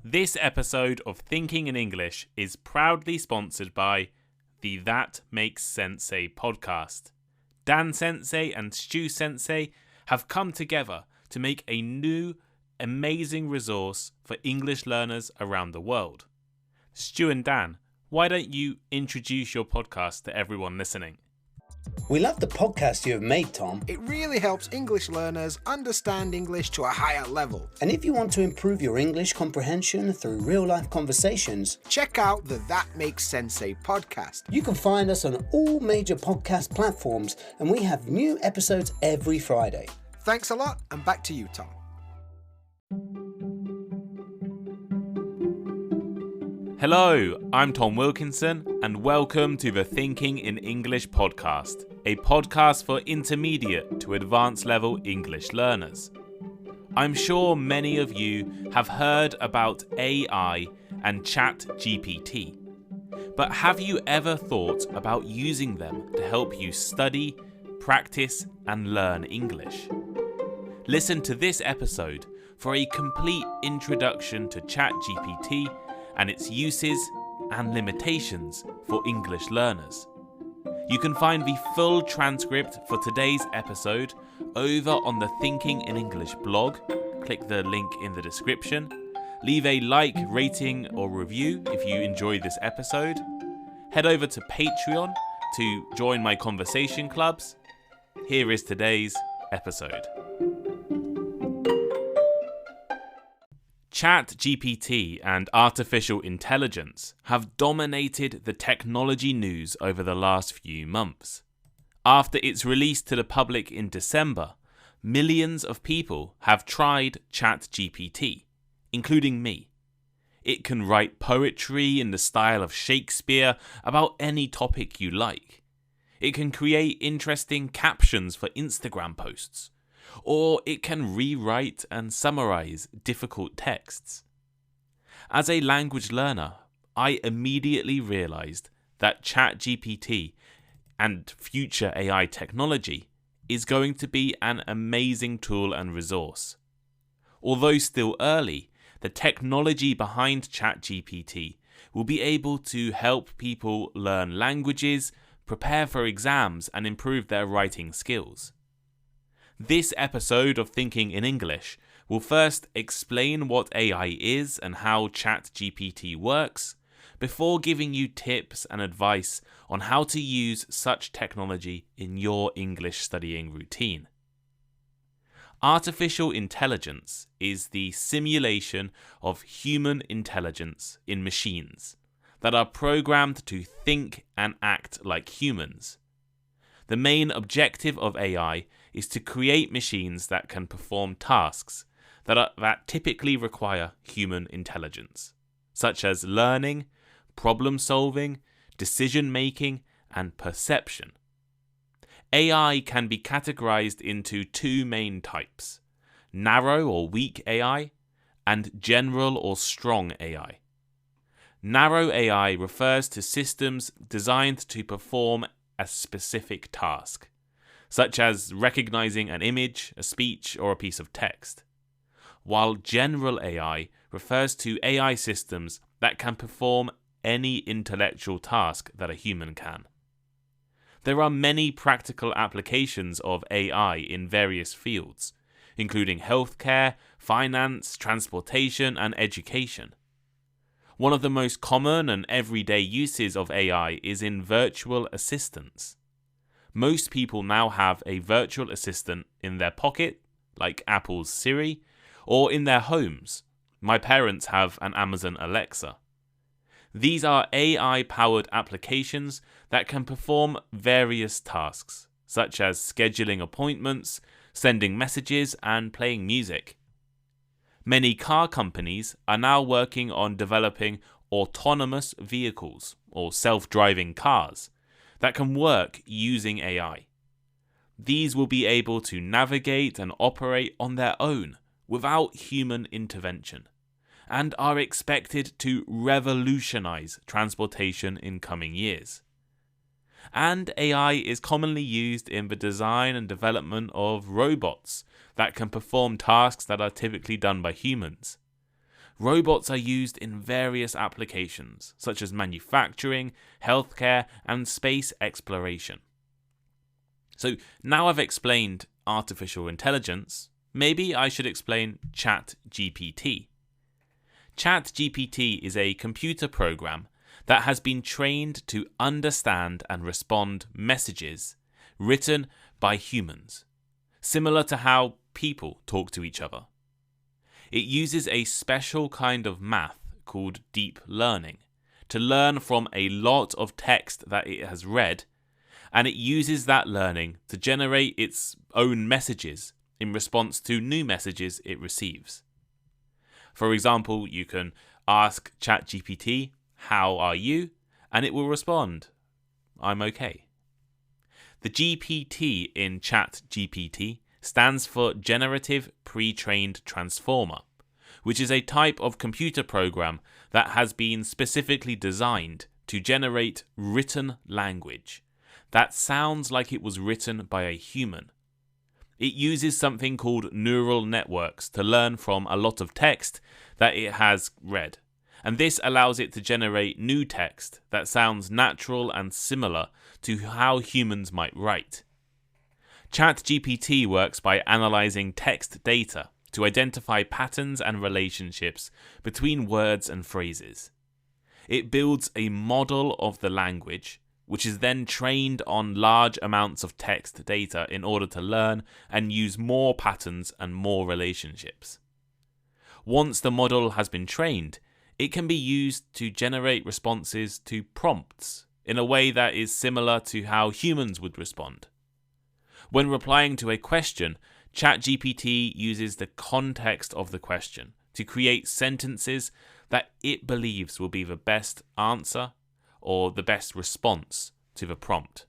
This episode of Thinking in English is proudly sponsored by the That Makes Sensei podcast. Dan Sensei and Stu Sensei have come together to make a new, amazing resource for English learners around the world. Stu and Dan, why don't you introduce your podcast to everyone listening? We love the podcast you have made, Tom. It really helps English learners understand English to a higher level. And if you want to improve your English comprehension through real-life conversations, check out the That Makes Sensei podcast. You can find us on all major podcast platforms, and we have new episodes every Friday. Thanks a lot, and back to you, Tom. Hello, I'm Tom Wilkinson, and welcome to the Thinking in English podcast, a podcast for intermediate to advanced level English learners. I'm sure many of you have heard about AI and ChatGPT, but have you ever thought about using them to help you study, practice, and learn English? Listen to this episode for a complete introduction to ChatGPT and its uses and limitations for English learners. You can find the full transcript for today's episode over on the Thinking in English blog. Click the link in the description. Leave a like, rating, or review if you enjoyed this episode. Head over to Patreon to join my conversation clubs. Here is today's episode. ChatGPT and artificial intelligence have dominated the technology news over the last few months. After its release to the public in December, millions of people have tried ChatGPT, including me. It can write poetry in the style of Shakespeare about any topic you like. It can create interesting captions for Instagram posts. Or it can rewrite and summarize difficult texts. As a language learner, I immediately realized that ChatGPT and future AI technology is going to be an amazing tool and resource. Although still early, the technology behind ChatGPT will be able to help people learn languages, prepare for exams, and improve their writing skills. This episode of Thinking in English will first explain what AI is and how ChatGPT works, before giving you tips and advice on how to use such technology in your English studying routine. Artificial intelligence is the simulation of human intelligence in machines that are programmed to think and act like humans. The main objective of AI is to create machines that can perform tasks that typically require human intelligence, such as learning, problem solving, decision making, and perception. AI can be categorized into two main types: narrow or weak AI, and general or strong AI. Narrow AI refers to systems designed to perform a specific task, such as recognizing an image, a speech, or a piece of text, while general AI refers to AI systems that can perform any intellectual task that a human can. There are many practical applications of AI in various fields, including healthcare, finance, transportation, and education. One of the most common and everyday uses of AI is in virtual assistants. Most people now have a virtual assistant in their pocket, like Apple's Siri, or in their homes. My parents have an Amazon Alexa. These are AI-powered applications that can perform various tasks, such as scheduling appointments, sending messages, and playing music. Many car companies are now working on developing autonomous vehicles, or self-driving cars, that can work using AI. These will be able to navigate and operate on their own without human intervention, and are expected to revolutionize transportation in coming years. And AI is commonly used in the design and development of robots that can perform tasks that are typically done by humans. Robots are used in various applications, such as manufacturing, healthcare, and space exploration. So now I've explained artificial intelligence, maybe I should explain ChatGPT. ChatGPT is a computer program that has been trained to understand and respond messages written by humans, similar to how people talk to each other. It uses a special kind of math called deep learning to learn from a lot of text that it has read, and it uses that learning to generate its own messages in response to new messages it receives. For example, you can ask ChatGPT, "How are you?" and it will respond, "I'm okay." The GPT in ChatGPT stands for Generative Pre-trained Transformer, which is a type of computer program that has been specifically designed to generate written language that sounds like it was written by a human. It uses something called neural networks to learn from a lot of text that it has read, and this allows it to generate new text that sounds natural and similar to how humans might write. ChatGPT works by analyzing text data to identify patterns and relationships between words and phrases. It builds a model of the language, which is then trained on large amounts of text data in order to learn and use more patterns and more relationships. Once the model has been trained, it can be used to generate responses to prompts in a way that is similar to how humans would respond. When replying to a question, ChatGPT uses the context of the question to create sentences that it believes will be the best answer or the best response to the prompt.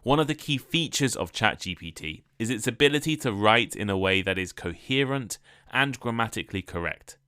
One of the key features of ChatGPT is its ability to write in a way that is coherent and grammatically correct.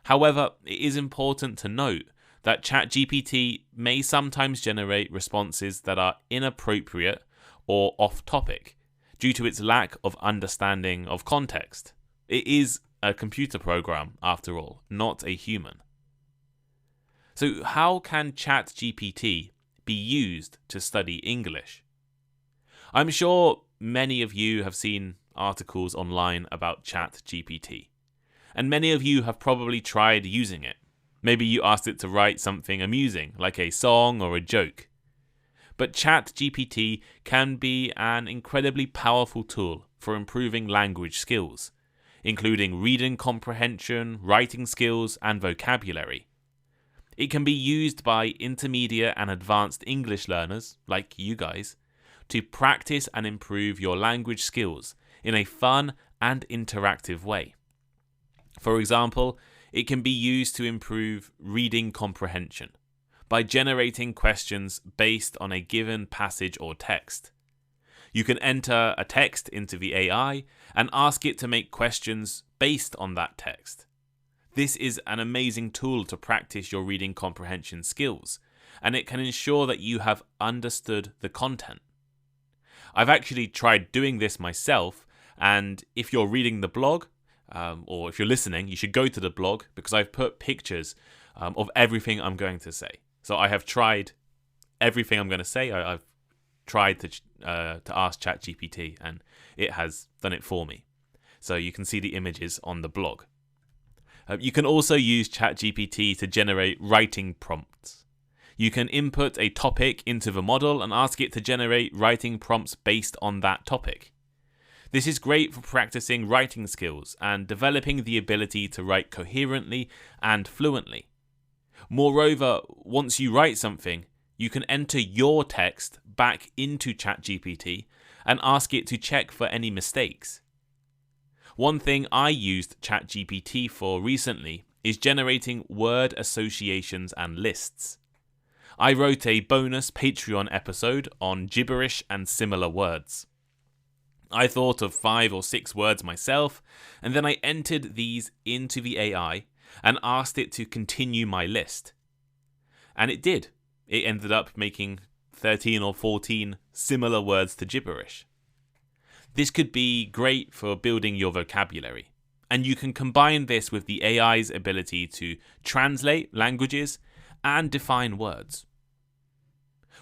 However, it is important to note that ChatGPT may sometimes generate responses that are inappropriate or off-topic due to its lack of understanding of context. It is a computer program, after all, not a human. So how can ChatGPT be used to study English? I'm sure many of you have seen articles online about ChatGPT, and many of you have probably tried using it. Maybe you asked it to write something amusing, like a song or a joke. But ChatGPT can be an incredibly powerful tool for improving language skills, including reading comprehension, writing skills, and vocabulary. It can be used by intermediate and advanced English learners, like you guys, to practice and improve your language skills in a fun and interactive way. For example, it can be used to improve reading comprehension by generating questions based on a given passage or text. You can enter a text into the AI and ask it to make questions based on that text. This is an amazing tool to practice your reading comprehension skills, and it can ensure that you have understood the content. I've actually tried doing this myself, and if you're reading the blog, or if you're listening, you should go to the blog because I've put pictures of everything I'm going to say. So I have tried everything I'm going to say. I've tried to ask ChatGPT, and it has done it for me. So you can see the images on the blog. You can also use ChatGPT to generate writing prompts. You can input a topic into the model and ask it to generate writing prompts based on that topic. This is great for practicing writing skills and developing the ability to write coherently and fluently. Moreover, once you write something, you can enter your text back into ChatGPT and ask it to check for any mistakes. One thing I used ChatGPT for recently is generating word associations and lists. I wrote a bonus Patreon episode on gibberish and similar words. I thought of 5 or 6 words myself, and then I entered these into the AI and asked it to continue my list. And it did. It ended up making 13 or 14 similar words to gibberish. This could be great for building your vocabulary, And you can combine this with the AI's ability to translate languages and define words.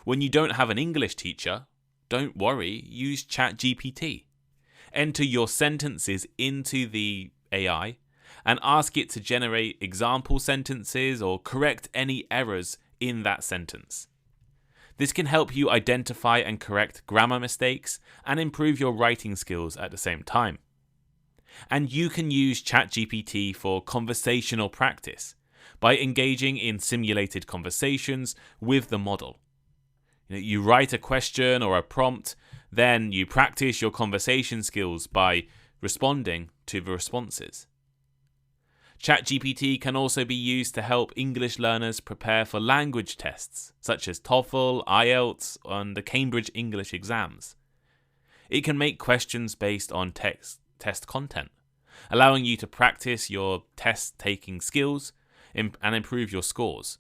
When you don't have an English teacher, don't worry, use ChatGPT. Enter your sentences into the AI and ask it to generate example sentences or correct any errors in that sentence. This can help you identify and correct grammar mistakes and improve your writing skills at the same time. And you can use ChatGPT for conversational practice by engaging in simulated conversations with the model. You write a question or a prompt, then you practice your conversation skills by responding to the responses. ChatGPT can also be used to help English learners prepare for language tests, such as TOEFL, IELTS, and the Cambridge English exams. It can make questions based on test content, allowing you to practice your test-taking skills and improve your scores.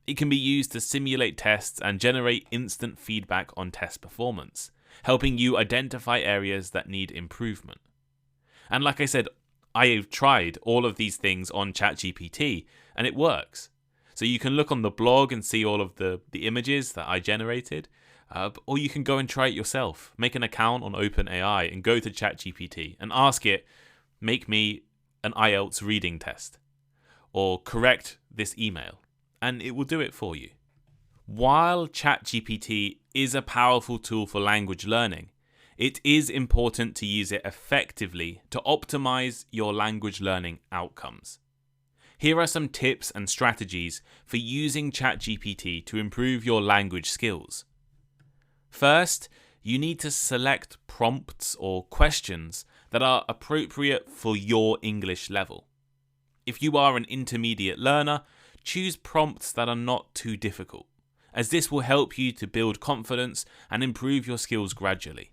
It can be used to simulate tests and generate instant feedback on test performance, helping you identify areas that need improvement. And like I said, I have tried all of these things on ChatGPT and it works. So you can look on the blog and see all of the images that I generated, or you can go and try it yourself. Make an account on OpenAI and go to ChatGPT and ask it, make me an IELTS reading test or correct this email, and it will do it for you. While ChatGPT is a powerful tool for language learning, it is important to use it effectively to optimize your language learning outcomes. Here are some tips and strategies for using ChatGPT to improve your language skills. First, you need to select prompts or questions that are appropriate for your English level. If you are an intermediate learner, choose prompts that are not too difficult, as this will help you to build confidence and improve your skills gradually.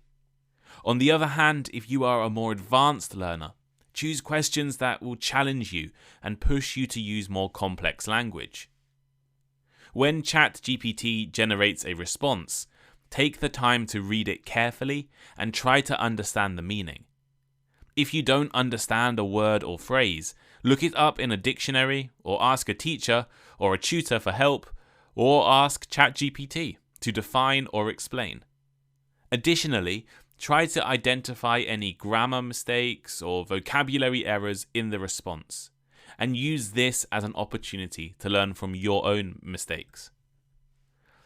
On the other hand, if you are a more advanced learner, choose questions that will challenge you and push you to use more complex language. When ChatGPT generates a response, take the time to read it carefully and try to understand the meaning. If you don't understand a word or phrase, look it up in a dictionary or ask a teacher or a tutor for help, or ask ChatGPT to define or explain. Additionally, try to identify any grammar mistakes or vocabulary errors in the response, and use this as an opportunity to learn from your own mistakes.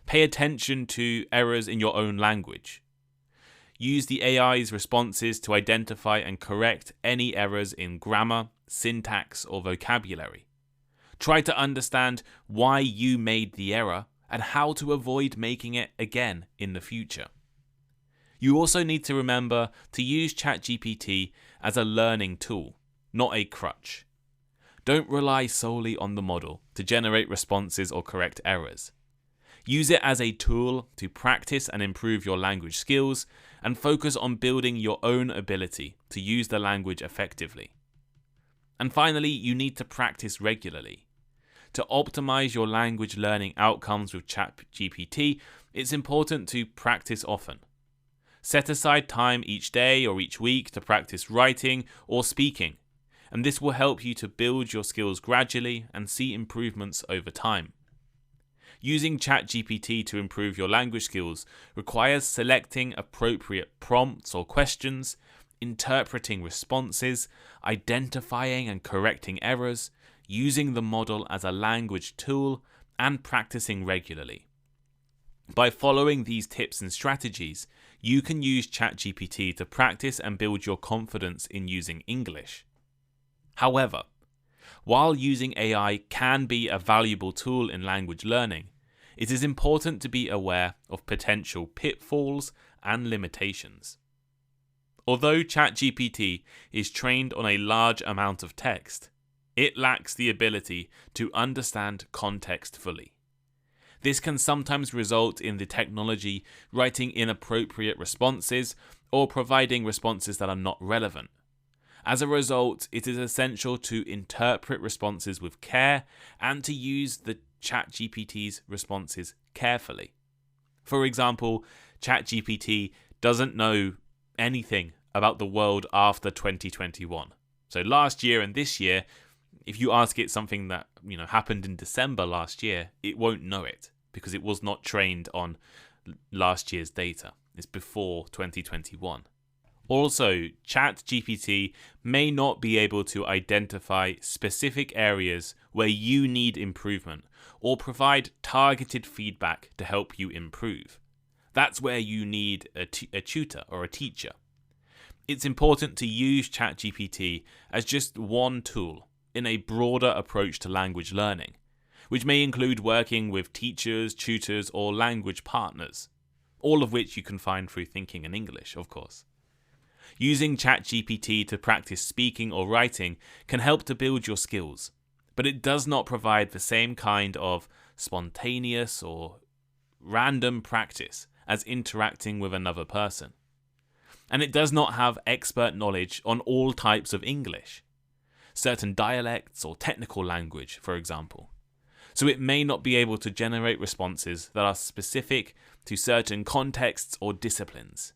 Pay attention to errors in your own language. Use the AI's responses to identify and correct any errors in grammar, syntax, or vocabulary. Try to understand why you made the error and how to avoid making it again in the future. You also need to remember to use ChatGPT as a learning tool, not a crutch. Don't rely solely on the model to generate responses or correct errors. Use it as a tool to practice and improve your language skills, and focus on building your own ability to use the language effectively. And finally, you need to practice regularly. To optimize your language learning outcomes with ChatGPT, it's important to practice often. Set aside time each day or each week to practice writing or speaking, and this will help you to build your skills gradually and see improvements over time. Using ChatGPT to improve your language skills requires selecting appropriate prompts or questions, interpreting responses, identifying and correcting errors, using the model as a language tool, and practicing regularly. By following these tips and strategies, you can use ChatGPT to practice and build your confidence in using English. However, while using AI can be a valuable tool in language learning, it is important to be aware of potential pitfalls and limitations. Although ChatGPT is trained on a large amount of text, it lacks the ability to understand context fully. This can sometimes result in the technology writing inappropriate responses or providing responses that are not relevant. As a result, it is essential to interpret responses with care and to use the ChatGPT's responses carefully. For example, ChatGPT doesn't know anything about the world after 2021. So last year and this year, if you ask it something that, happened in December last year, it won't know it because it was not trained on last year's data. It's before 2021. Also, ChatGPT may not be able to identify specific areas where you need improvement or provide targeted feedback to help you improve. That's where you need a tutor or a teacher. It's important to use ChatGPT as just one tool in a broader approach to language learning, which may include working with teachers, tutors, or language partners, all of which you can find through Thinking in English, of course. Using ChatGPT to practice speaking or writing can help to build your skills, but it does not provide the same kind of spontaneous or random practice as interacting with another person. And it does not have expert knowledge on all types of English, certain dialects or technical language, for example. So it may not be able to generate responses that are specific to certain contexts or disciplines.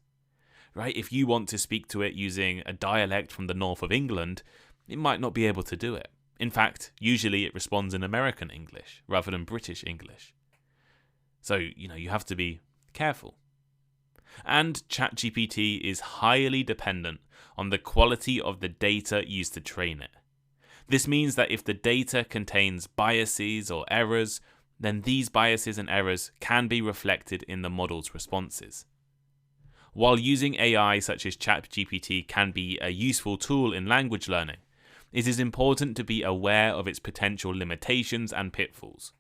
Right? If you want to speak to it using a dialect from the north of England, it might not be able to do it. In fact, usually it responds in American English rather than British English. So, you have to be careful. And ChatGPT is highly dependent on the quality of the data used to train it. This means that if the data contains biases or errors, then these biases and errors can be reflected in the model's responses. While using AI such as ChatGPT can be a useful tool in language learning, it is important to be aware of its potential limitations and pitfalls.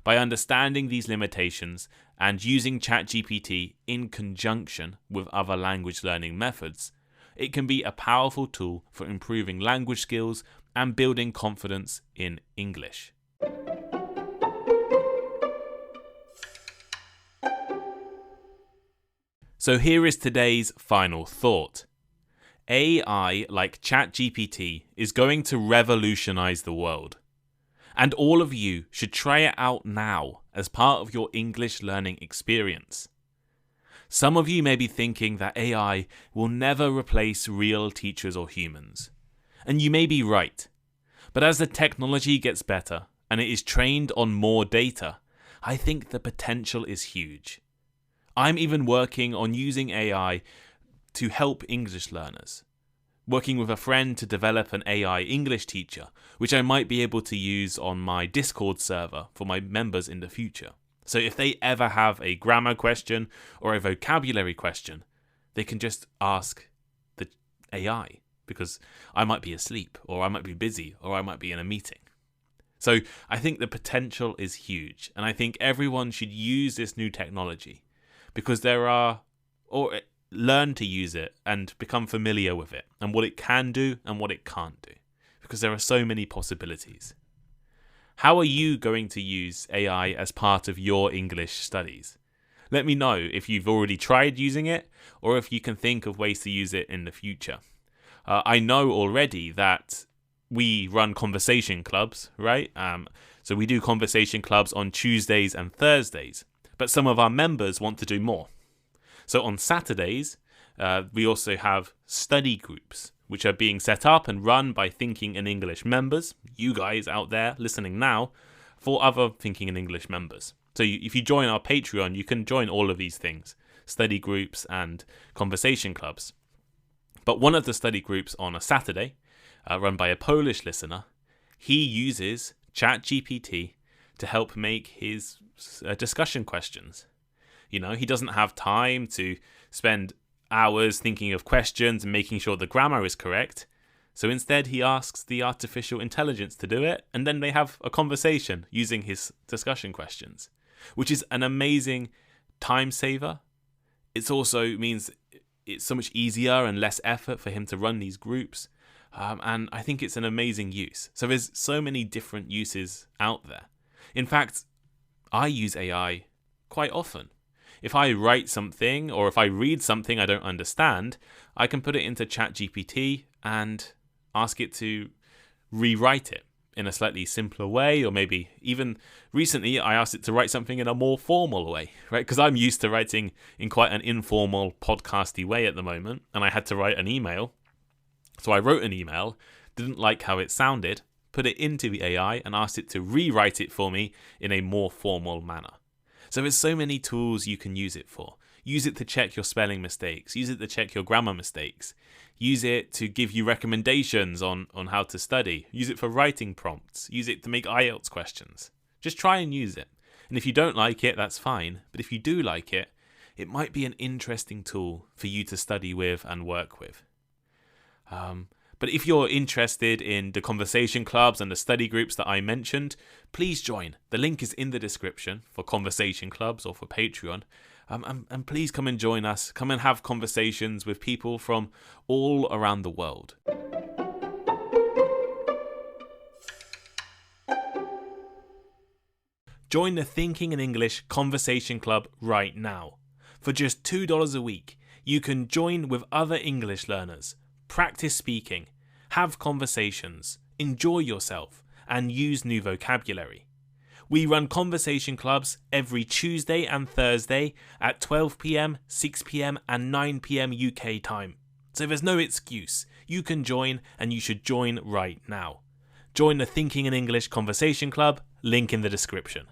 By understanding these limitations and using ChatGPT in conjunction with other language learning methods, it can be a powerful tool for improving language skills and building confidence in English. So here is today's final thought. AI like ChatGPT is going to revolutionize the world. And all of you should try it out now as part of your English learning experience. Some of you may be thinking that AI will never replace real teachers or humans. And you may be right. But as the technology gets better and it is trained on more data, I think the potential is huge. I'm even working on using AI to help English learners. Working with a friend to develop an AI English teacher, which I might be able to use on my Discord server for my members in the future. So if they ever have a grammar question or a vocabulary question, they can just ask the AI, because I might be asleep, or I might be busy, or I might be in a meeting. So I think the potential is huge, and I think everyone should use this new technology, because learn to use it and become familiar with it and what it can do and what it can't do, because there are so many possibilities. How are you going to use AI as part of your English studies? Let me know if you've already tried using it or if you can think of ways to use it in the future. I know already that we run conversation clubs, right? So we do conversation clubs on Tuesdays and Thursdays, but some of our members want to do more. So on Saturdays, we also have study groups, which are being set up and run by Thinking in English members, you guys out there listening now, for other Thinking in English members. So if you join our Patreon, you can join all of these things, study groups and conversation clubs. But one of the study groups on a Saturday, run by a Polish listener, he uses ChatGPT to help make his discussion questions. He doesn't have time to spend hours thinking of questions and making sure the grammar is correct. So instead, he asks the artificial intelligence to do it, and then they have a conversation using his discussion questions, which is an amazing time saver. It also means it's so much easier and less effort for him to run these groups. And I think it's an amazing use. So there's so many different uses out there. In fact, I use AI quite often. If I write something or if I read something I don't understand, I can put it into ChatGPT and ask it to rewrite it in a slightly simpler way, or maybe even recently I asked it to write something in a more formal way, right? Because I'm used to writing in quite an informal, podcasty way at the moment, and I had to write an email. So I wrote an email, didn't like how it sounded, put it into the AI and asked it to rewrite it for me in a more formal manner. So there's so many tools you can use it for. Use it to check your spelling mistakes. Use it to check your grammar mistakes. Use it to give you recommendations on how to study. Use it for writing prompts. Use it to make IELTS questions. Just try and use it. And if you don't like it, that's fine. But if you do like it, it might be an interesting tool for you to study with and work with. But if you're interested in the conversation clubs and the study groups that I mentioned, please join. The link is in the description for conversation clubs or for Patreon. And please come and join us. Come and have conversations with people from all around the world. Join the Thinking in English Conversation Club right now. For just $2 a week, you can join with other English learners, practice speaking, have conversations, enjoy yourself, and use new vocabulary. We run conversation clubs every Tuesday and Thursday at 12 p.m, 6 p.m, and 9 p.m. UK time. So there's no excuse. You can join, and you should join right now. Join the Thinking in English Conversation Club, link in the description.